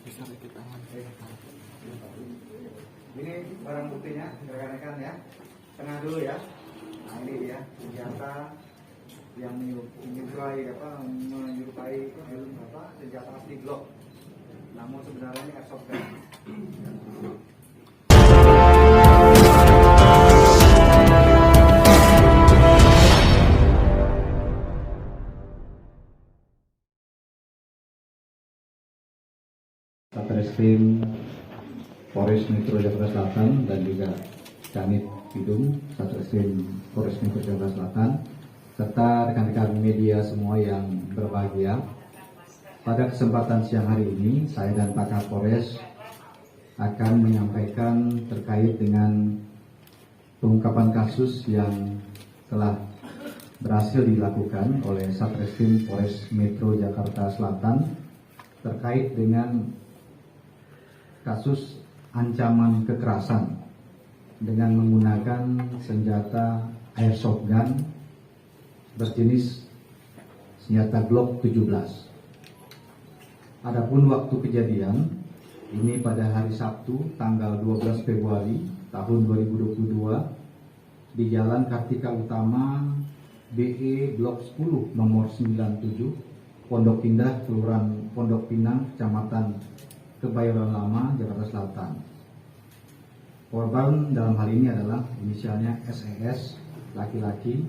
Ini barang buktinya, rekan-rekan ya. Tengah dulu ya. Nah ini dia senjata yang menyerupai senjata asli Glock. Namun sebenarnya ini airsoft gun. Satreskrim Polres Metro Jakarta Selatan dan juga Kanit Bidum Satreskrim Polres Metro Jakarta Selatan serta rekan-rekan media semua yang berbahagia. Pada kesempatan siang hari ini saya dan Pak Kapolres akan menyampaikan terkait dengan pengungkapan kasus yang telah berhasil dilakukan oleh Satreskrim Polres Metro Jakarta Selatan terkait dengan kasus ancaman kekerasan dengan menggunakan senjata airsoft gun berjenis senjata Glock 17. Adapun waktu kejadian ini pada hari Sabtu tanggal 12 Februari tahun 2022 di Jalan Kartika Utama BE Blok 10 nomor 97 Pondok Indah, Kelurahan Pondok Pinang, Kecamatan Kebayoran Lama, Jakarta Selatan. Korban dalam hal ini adalah inisialnya SES, laki-laki.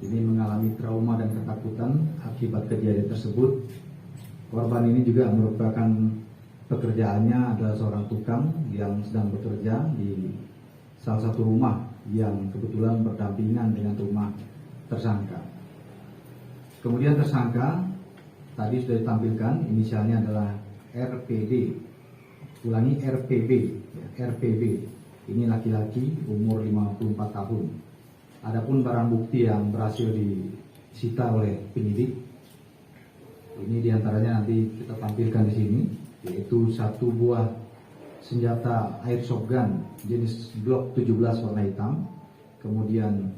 Ini mengalami trauma dan ketakutan akibat kejadian tersebut. Korban ini juga merupakan pekerjaannya adalah seorang tukang yang sedang bekerja di salah satu rumah yang kebetulan berdampingan dengan rumah tersangka. Kemudian tersangka tadi sudah ditampilkan, inisialnya adalah RPD, ulangi RPB, ya, RPB. Ini laki-laki umur 54 tahun. Adapun barang bukti yang berhasil disita oleh penyidik, ini diantaranya nanti kita tampilkan di sini, yaitu satu buah senjata airsoft gun jenis Glock 17 warna hitam, kemudian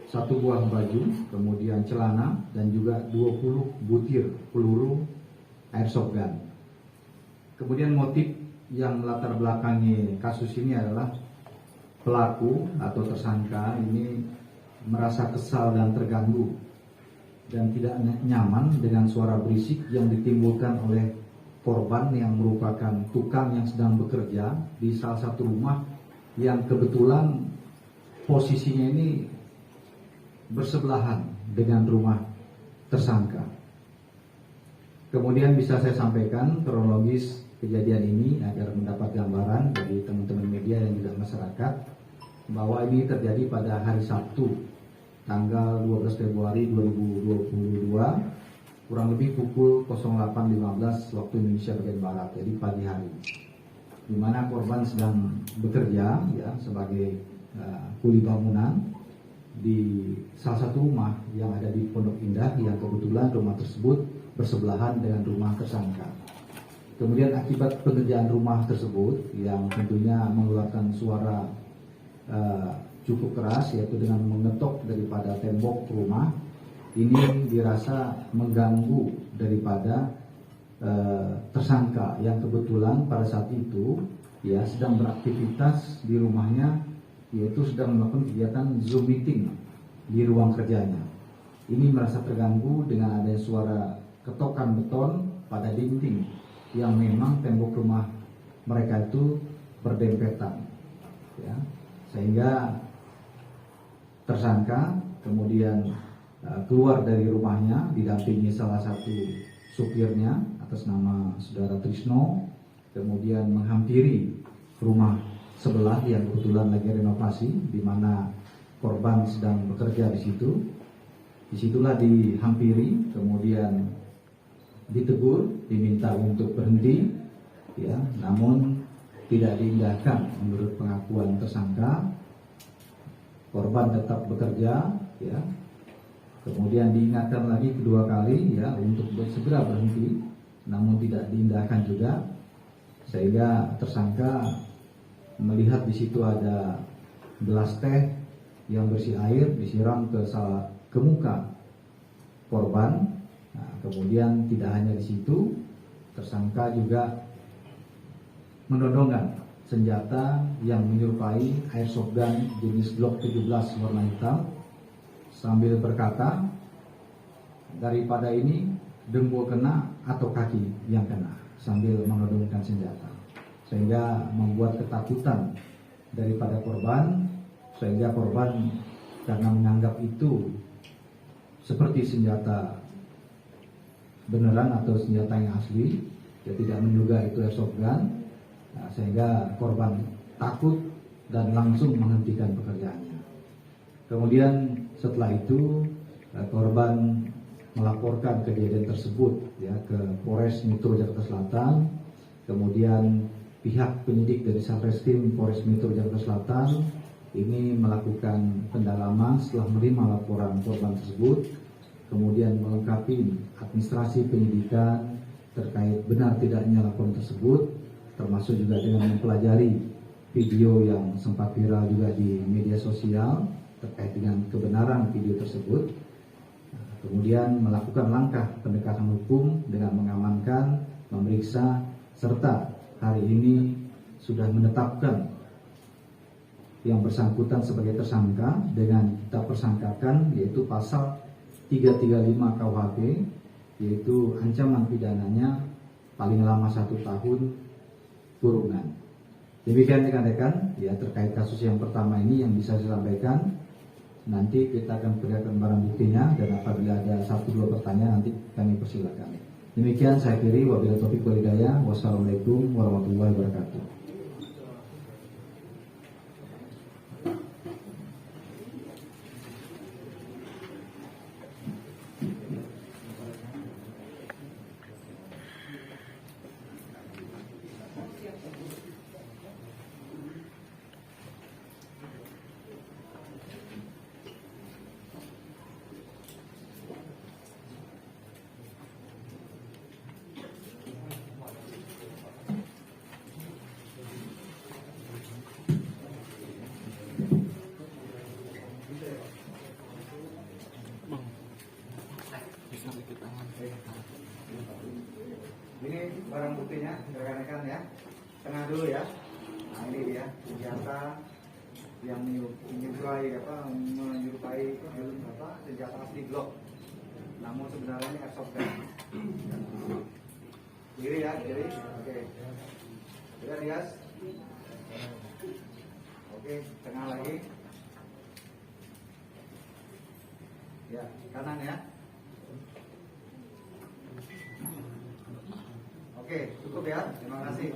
satu buah baju, kemudian celana, dan juga 20 butir peluru airsoft gun. Kemudian motif yang latar belakangi kasus ini adalah pelaku atau tersangka ini merasa kesal dan terganggu dan tidak nyaman dengan suara berisik yang ditimbulkan oleh korban yang merupakan tukang yang sedang bekerja di salah satu rumah yang kebetulan posisinya ini bersebelahan dengan rumah tersangka. Kemudian bisa saya sampaikan kronologis kejadian ini agar mendapat gambaran dari teman-teman media dan juga masyarakat bahwa ini terjadi pada hari Sabtu tanggal 12 Februari 2022 kurang lebih pukul 08.15 waktu Indonesia bagian Barat, jadi pagi hari, di mana korban sedang bekerja ya sebagai kuli bangunan di salah satu rumah yang ada di Pondok Indah yang kebetulan rumah tersebut bersebelahan dengan rumah tersangka. Kemudian akibat pekerjaan rumah tersebut yang tentunya mengeluarkan suara cukup keras, yaitu dengan mengetok daripada tembok rumah, ini dirasa mengganggu daripada tersangka yang kebetulan pada saat itu ya sedang beraktivitas di rumahnya, yaitu sedang melakukan kegiatan Zoom meeting di ruang kerjanya. Ini merasa terganggu dengan adanya suara ketokan beton pada dinding yang memang tembok rumah mereka itu berdempetan, ya, sehingga tersangka kemudian keluar dari rumahnya didampingi salah satu supirnya atas nama saudara Trisno, kemudian menghampiri rumah sebelah yang kebetulan lagi renovasi, di mana korban sedang bekerja di situ. Disitulah dihampiri, kemudian ditegur, diminta untuk berhenti, ya, namun tidak diindahkan. Menurut pengakuan tersangka, korban tetap bekerja, ya. Kemudian diingatkan lagi kedua kali, ya, untuk segera berhenti, namun tidak diindahkan juga, sehingga tersangka melihat di situ ada gelas teh yang berisi air disiram ke muka korban. Nah, kemudian tidak hanya di situ, tersangka juga menodongkan senjata yang menyerupai airsoft gun jenis Glock 17 warna hitam sambil berkata, daripada ini dengkul kena atau kaki yang kena, sambil menodongkan senjata, sehingga membuat ketakutan daripada korban, sehingga korban karena menganggap itu seperti senjata beneran atau senjata yang asli, dia tidak menduga itu airsoft gun. Nah, sehingga korban takut dan langsung menghentikan pekerjaannya. Kemudian setelah itu korban melaporkan kejadian tersebut ya ke Polres Metro Jakarta Selatan. Kemudian pihak penyidik dari Satreskrim Polres Metro Jakarta Selatan ini melakukan pendalaman setelah menerima laporan korban tersebut, kemudian melengkapi administrasi penyidikan terkait benar tidaknya laporan tersebut, termasuk juga dengan mempelajari video yang sempat viral juga di media sosial terkait dengan kebenaran video tersebut. Kemudian melakukan langkah pendekatan hukum dengan mengamankan, memeriksa, serta hari ini sudah menetapkan yang bersangkutan sebagai tersangka dengan kita persangkakan yaitu pasal 335 KUHP, yaitu ancaman pidananya paling lama 1 tahun kurungan. Demikian rekan-rekan ya terkait kasus yang pertama ini yang bisa saya sampaikan. Nanti kita akan perlihatkan barang buktinya, dan apabila ada 1-2 pertanyaan nanti kami persilakan. Demikian saya akhiri, wabillahi taufiq wal hidayah. Wassalamualaikum warahmatullahi wabarakatuh. Ini barang buktinya rekan-rekan ya. Tengah dulu ya. Nah ini dia senjata yang menyerupai senjata asli Glock. Namun sebenarnya ini airsoft gun. Kiri ya, kiri. Oke. Kita lihat. Oke, tengah lagi. Ya, kanan ya. Oke, cukup ya. Terima kasih.